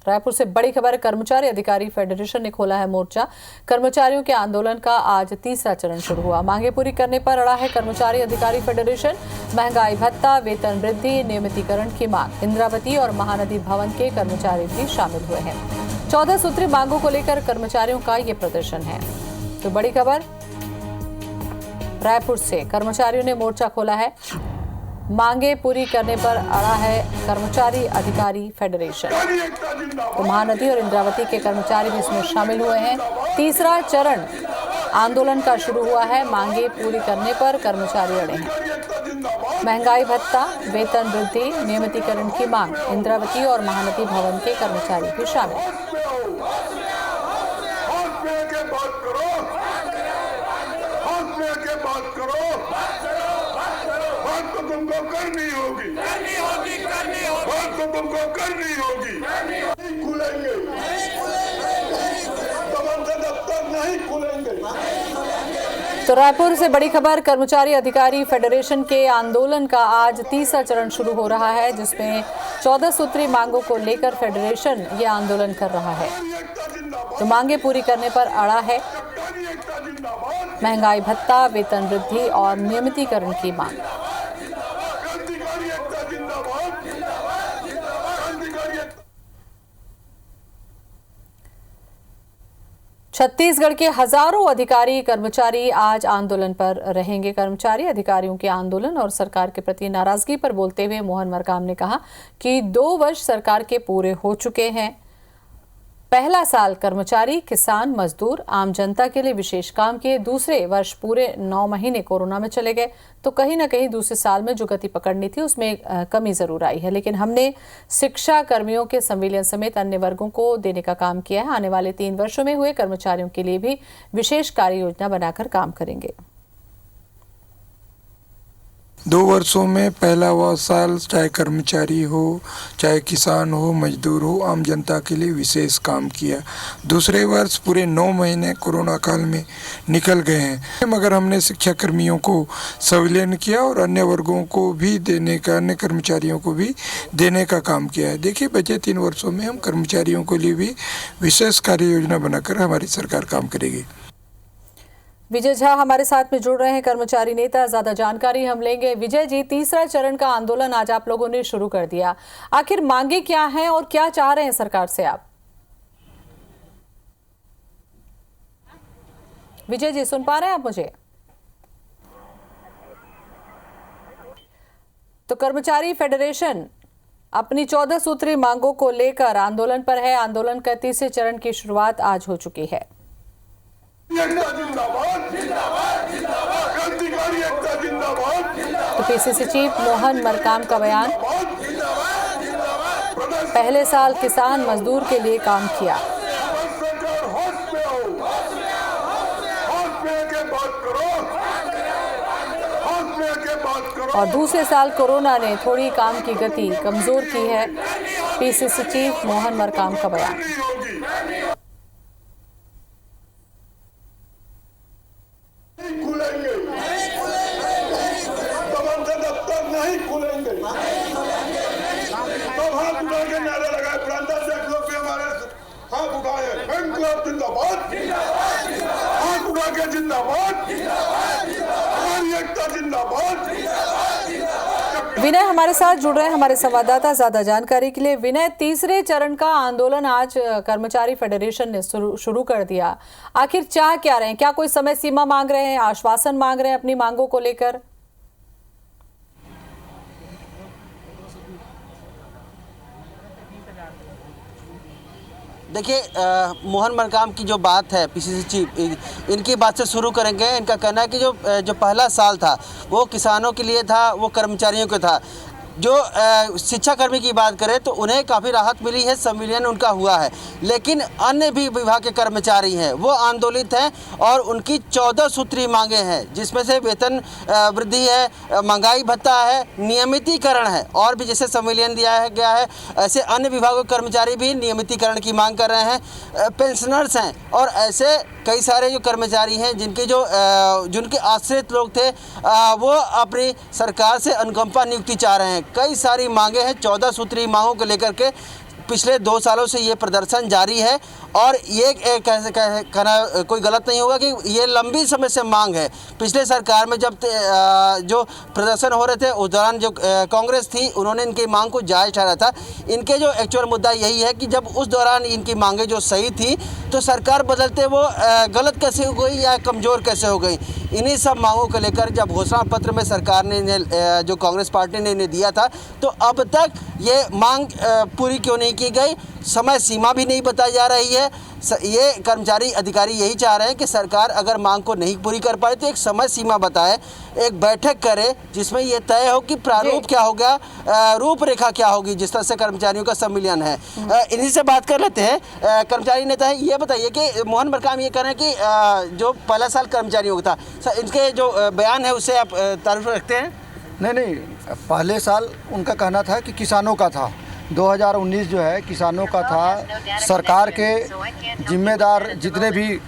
रायपुर से बड़ी खबर। कर्मचारी अधिकारी फेडरेशन ने खोला है मोर्चा। कर्मचारियों के आंदोलन का आज तीसरा चरण शुरू हुआ। मांगे पूरी करने पर अड़ा है कर्मचारी अधिकारी फेडरेशन। महंगाई भत्ता, वेतन वृद्धि, नियमितीकरण की मांग। इंद्रावती और महानदी भवन के कर्मचारी भी शामिल हुए हैं। 14 सूत्री मांगों को लेकर कर्मचारियों का ये प्रदर्शन है। तो बड़ी खबर रायपुर से, कर्मचारियों ने मोर्चा खोला है। मांगे पूरी करने पर अड़ा है कर्मचारी अधिकारी फेडरेशन। तो महानदी और इंद्रावती के कर्मचारी भी इसमें शामिल हुए हैं। तीसरा चरण आंदोलन का शुरू हुआ है। मांगे पूरी करने पर कर्मचारी अड़े हैं। महंगाई भत्ता, वेतन वृद्धि, नियमितीकरण की मांग। इंद्रावती और महानदी भवन के कर्मचारी भी शामिल। तुमको करनी होगी, बात तो तुमको करनी होगी। नहीं खुलेंगे, दफ्तर नहीं खुलेंगे। तो रायपुर से बड़ी खबर। कर्मचारी अधिकारी फेडरेशन के आंदोलन का आज तीसरा चरण शुरू हो रहा है, जिसमें 14 सूत्री मांगों को लेकर फेडरेशन ये आंदोलन कर रहा है। तो मांगे पूरी करने पर अड़ा है महंगाई भत्ता, वेतन वृद्धि और नियमितीकरण की मांग। छत्तीसगढ़ के हजारों अधिकारी कर्मचारी आज आंदोलन पर रहेंगे। कर्मचारी अधिकारियों के आंदोलन और सरकार के प्रति नाराजगी पर बोलते हुए मोहन मरकाम ने कहा कि 2 वर्ष सरकार के पूरे हो चुके हैं। पहला साल कर्मचारी, किसान, मजदूर, आम जनता के लिए विशेष काम किए। दूसरे वर्ष पूरे 9 महीने कोरोना में चले गए। तो कहीं ना कहीं दूसरे साल में जो गति पकड़नी थी उसमें कमी जरूर आई है, लेकिन हमने शिक्षा कर्मियों के संविलियन समेत अन्य वर्गों को देने का काम किया है। आने वाले 3 वर्षों में हुए कर्मचारियों के लिए भी विशेष कार्य योजना बनाकर काम करेंगे। 2 वर्षों में पहला वह साल चाहे कर्मचारी हो, चाहे किसान हो, मजदूर हो, आम जनता के लिए विशेष काम किया। दूसरे वर्ष पूरे 9 महीने कोरोना काल में निकल गए हैं, मगर हमने शिक्षा कर्मियों को संविलियन किया और अन्य वर्गों को भी देने का, अन्य कर्मचारियों को भी देने का काम किया है। देखिए, बचे 3 वर्षों में हम कर्मचारियों के लिए भी विशेष कार्य योजना बनाकर हमारी सरकार काम करेगी। विजय झा हमारे साथ में जुड़ रहे हैं, कर्मचारी नेता। ज्यादा जानकारी हम लेंगे। विजय जी, तीसरा चरण का आंदोलन आज आप लोगों ने शुरू कर दिया। आखिर मांगे क्या हैं और क्या चाह रहे हैं सरकार से आप? विजय जी, सुन पा रहे हैं आप मुझे? तो कर्मचारी फेडरेशन अपनी 14 सूत्री मांगों को लेकर आंदोलन पर है। आंदोलन का तीसरे चरण की शुरुआत आज हो चुकी है। तो पीसीसी चीफ मोहन मरकाम का बयान। पहले साल किसान, मजदूर के लिए काम किया। और दूसरे साल कोरोना ने थोड़ी काम की गति कमजोर की है। पीसीसी चीफ मोहन मरकाम का बयान। विनय हमारे साथ जुड़ रहे हैं, हमारे संवाददाता, ज्यादा जानकारी के लिए। विनय, तीसरे चरण का आंदोलन आज कर्मचारी फेडरेशन ने शुरू कर दिया। आखिर चाह क्या रहे हैं? क्या कोई समय सीमा मांग रहे हैं, आश्वासन मांग रहे हैं अपनी मांगों को लेकर? देखिए, मोहन मरकाम की जो बात है, पीसीसी चीफ, इनकी बात से शुरू करेंगे। इनका कहना है कि जो पहला साल था वो किसानों के लिए था, वो कर्मचारियों का था। जो शिक्षा कर्मी की बात करें तो उन्हें काफ़ी राहत मिली है, संविलियन उनका हुआ है। लेकिन अन्य भी विभाग के कर्मचारी हैं, वो आंदोलित हैं और उनकी 14 सूत्री मांगे हैं, जिसमें से वेतन वृद्धि है, महंगाई भत्ता है, नियमितीकरण है, और भी जैसे संविलियन दिया गया है, ऐसे अन्य विभागों के कर्मचारी भी नियमितीकरण की मांग कर रहे हैं। पेंशनर्स हैं और ऐसे कई सारे जो कर्मचारी हैं जिनके आश्रित लोग थे, वो अपनी सरकार से अनुकंपा नियुक्ति चाह रहे हैं। कई सारी मांगे हैं। 14 सूत्री मांगों को लेकर के पिछले 2 सालों से ये प्रदर्शन जारी है और ये कहना कोई गलत नहीं होगा कि ये लंबी समय से मांग है। पिछले सरकार में जब जो प्रदर्शन हो रहे थे उस दौरान जो कांग्रेस थी उन्होंने इनकी मांग को जायज़ ठहराया था। इनके जो एक्चुअल मुद्दा यही है कि जब उस दौरान इनकी मांगें जो सही थी तो सरकार बदलते वो गलत कैसे हो गई या कमज़ोर कैसे हो गई। इन्हीं सब मांगों को लेकर जब घोषणा पत्र में सरकार ने जो कांग्रेस पार्टी ने इन्हें दिया था तो अब तक ये मांग पूरी क्यों नहीं की गई, समय सीमा भी नहीं बताई जा रही है। ये कर्मचारी अधिकारी यही चाह रहे हैं कि सरकार अगर मांग को नहीं पूरी कर पाए तो एक समय सीमा बताए, एक बैठक करे जिसमें ये तय हो कि प्रारूप क्या होगा, रूपरेखा क्या होगी, जिस तरह से कर्मचारियों का सम्मिलन है। इन्हीं से बात कर लेते हैं। कर्मचारी नेता है, ये बताइए कि मोहन मरकाम ये कह रहे हैं कि जो पहला साल कर्मचारियों का था, सर इनके जो बयान है उससे आप तारुफ रखते हैं? नहीं, पहले साल उनका कहना था कि किसानों का था। 2019 जो है किसानों का था। सरकार के जिम्मेदार जितने भी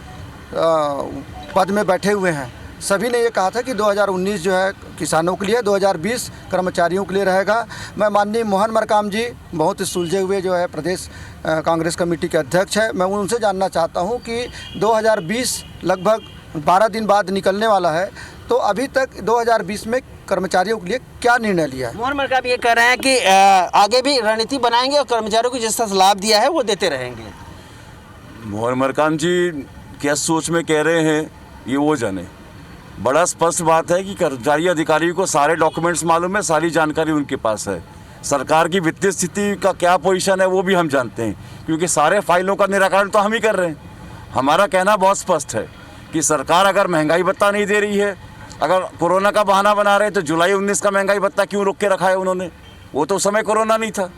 पद में बैठे हुए हैं सभी ने ये कहा था कि 2019 जो है किसानों के लिए, 2020 कर्मचारियों के लिए रहेगा। मैं माननीय मोहन मरकाम जी बहुत सुलझे हुए जो है प्रदेश कांग्रेस कमेटी के अध्यक्ष है, मैं उनसे जानना चाहता हूँ कि 2020 लगभग 12 दिन बाद निकलने वाला है, तो अभी तक 2020 में कर्मचारियों के लिए क्या निर्णय लिया है? मोहन मरकाम ये कह रहे हैं कि आगे भी रणनीति बनाएंगे और कर्मचारियों को जिस तरह लाभ दिया है वो देते रहेंगे। मोहन मरकाम जी क्या सोच में कह रहे हैं ये वो जाने। बड़ा स्पष्ट बात है कि कर्मचारी अधिकारी को सारे डॉक्यूमेंट्स मालूम है, सारी जानकारी उनके पास है। सरकार की वित्तीय स्थिति का क्या पोजीशन है वो भी हम जानते हैं, क्योंकि सारे फाइलों का निराकरण तो हम ही कर रहे हैं। हमारा कहना बहुत स्पष्ट है कि सरकार अगर महंगाई भत्ता नहीं दे रही है, अगर कोरोना का बहाना बना रहे हैं तो जुलाई 19 का महंगाई भत्ता क्यों रोक के रखा है उन्होंने? वो तो उस समय कोरोना नहीं था,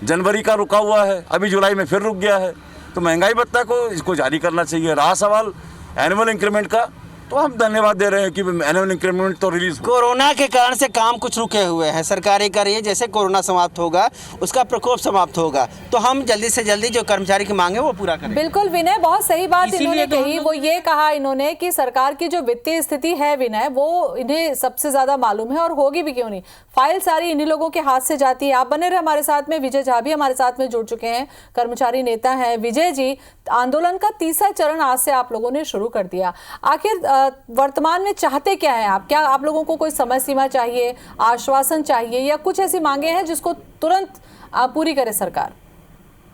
जनवरी का रुका हुआ है, अभी जुलाई में फिर रुक गया है। तो महंगाई भत्ता को इसको जारी करना चाहिए। रहा सवाल एनुअल इंक्रीमेंट का, तो हम धन्यवाद दे रहे हैं कि एनुअल इंक्रीमेंट तो रिलीज। कोरोना के कारण से काम कुछ रुके हुए हैं, सरकार ये कर रही है जैसे कोरोना समाप्त होगा उसका प्रकोप समाप्त होगा तो हम जल्दी से जल्दी जो कर्मचारी की मांग है वो पूरा करें। बिल्कुल विनय, बहुत सही बात इन्होंने कही। वो ये कहा इन्होंने कि सरकार की जो वित्तीय स्थिति है विनय, वो इन्हें सबसे ज्यादा मालूम है और होगी भी क्यों नहीं। फाइल सारी इन्हीं लोगों के हाथ से जाती है। आप बने रहे हमारे साथ में। विजय झा भी हमारे साथ में जुड़ चुके हैं, कर्मचारी नेता हैं। विजय जी, आंदोलन का तीसरा चरण आज से आप लोगों ने शुरू कर दिया। आखिर वर्तमान में चाहते क्या है आप? क्या आप लोगों को कोई समय सीमा चाहिए, आश्वासन चाहिए, या कुछ ऐसी मांगे हैं जिसको तुरंत पूरी करे सरकार?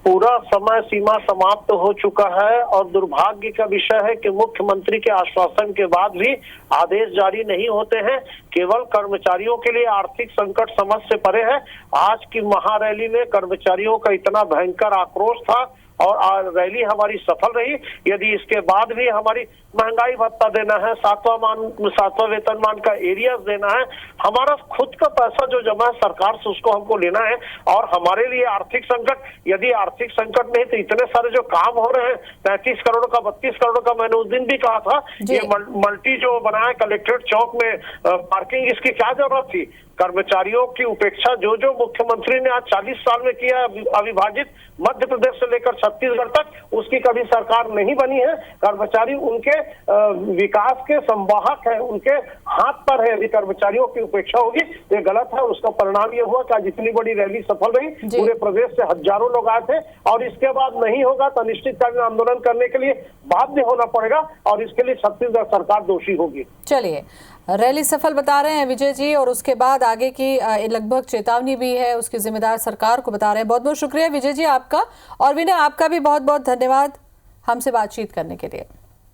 पूरा समय सीमा समाप्त हो चुका है और दुर्भाग्य का विषय है कि मुख्यमंत्री के आश्वासन के बाद भी आदेश जारी नहीं होते हैं। केवल कर्मचारियों के लिए आर्थिक संकट समझ से परे है। आज की महारैली में कर्मचारियों का इतना भयंकर आक्रोश था और रैली हमारी सफल रही। यदि इसके बाद भी हमारी महंगाई भत्ता देना है, 7वां वेतनमान का एरियर्स देना है, हमारा खुद का पैसा जो जमा है सरकार से उसको हमको लेना है। और हमारे लिए आर्थिक संकट, यदि आर्थिक संकट नहीं तो इतने सारे जो काम हो रहे हैं 33 करोड़ का 32 करोड़ का, मैंने उस दिन भी कहा था ये मल्टी जो बना है कलेक्ट्रेट चौक में पार्किंग, इसकी क्या जरूरत थी? कर्मचारियों की उपेक्षा जो मुख्यमंत्री ने आज 40 साल में किया अविभाजित मध्य प्रदेश से लेकर छत्तीसगढ़ तक, उसकी कभी सरकार नहीं बनी है। कर्मचारी उनके विकास के संवाहक है, उनके हाथ पर है। यदि कर्मचारियों की उपेक्षा होगी तो ये गलत है। उसका परिणाम ये हुआ कि आज इतनी बड़ी रैली सफल रही, पूरे प्रदेश से हजारों लोग आए थे। और इसके बाद नहीं होगा तो अनिश्चितकालीन आंदोलन करने के लिए बाध्य होना पड़ेगा और इसके लिए छत्तीसगढ़ सरकार दोषी होगी। चलिए, रैली सफल बता रहे हैं विजय जी, और उसके बाद आगे की लगभग चेतावनी भी है, उसकी जिम्मेदार सरकार को बता रहे हैं। बहुत बहुत शुक्रिया विजय जी आपका, और विनय आपका भी बहुत बहुत धन्यवाद हमसे बातचीत करने के लिए।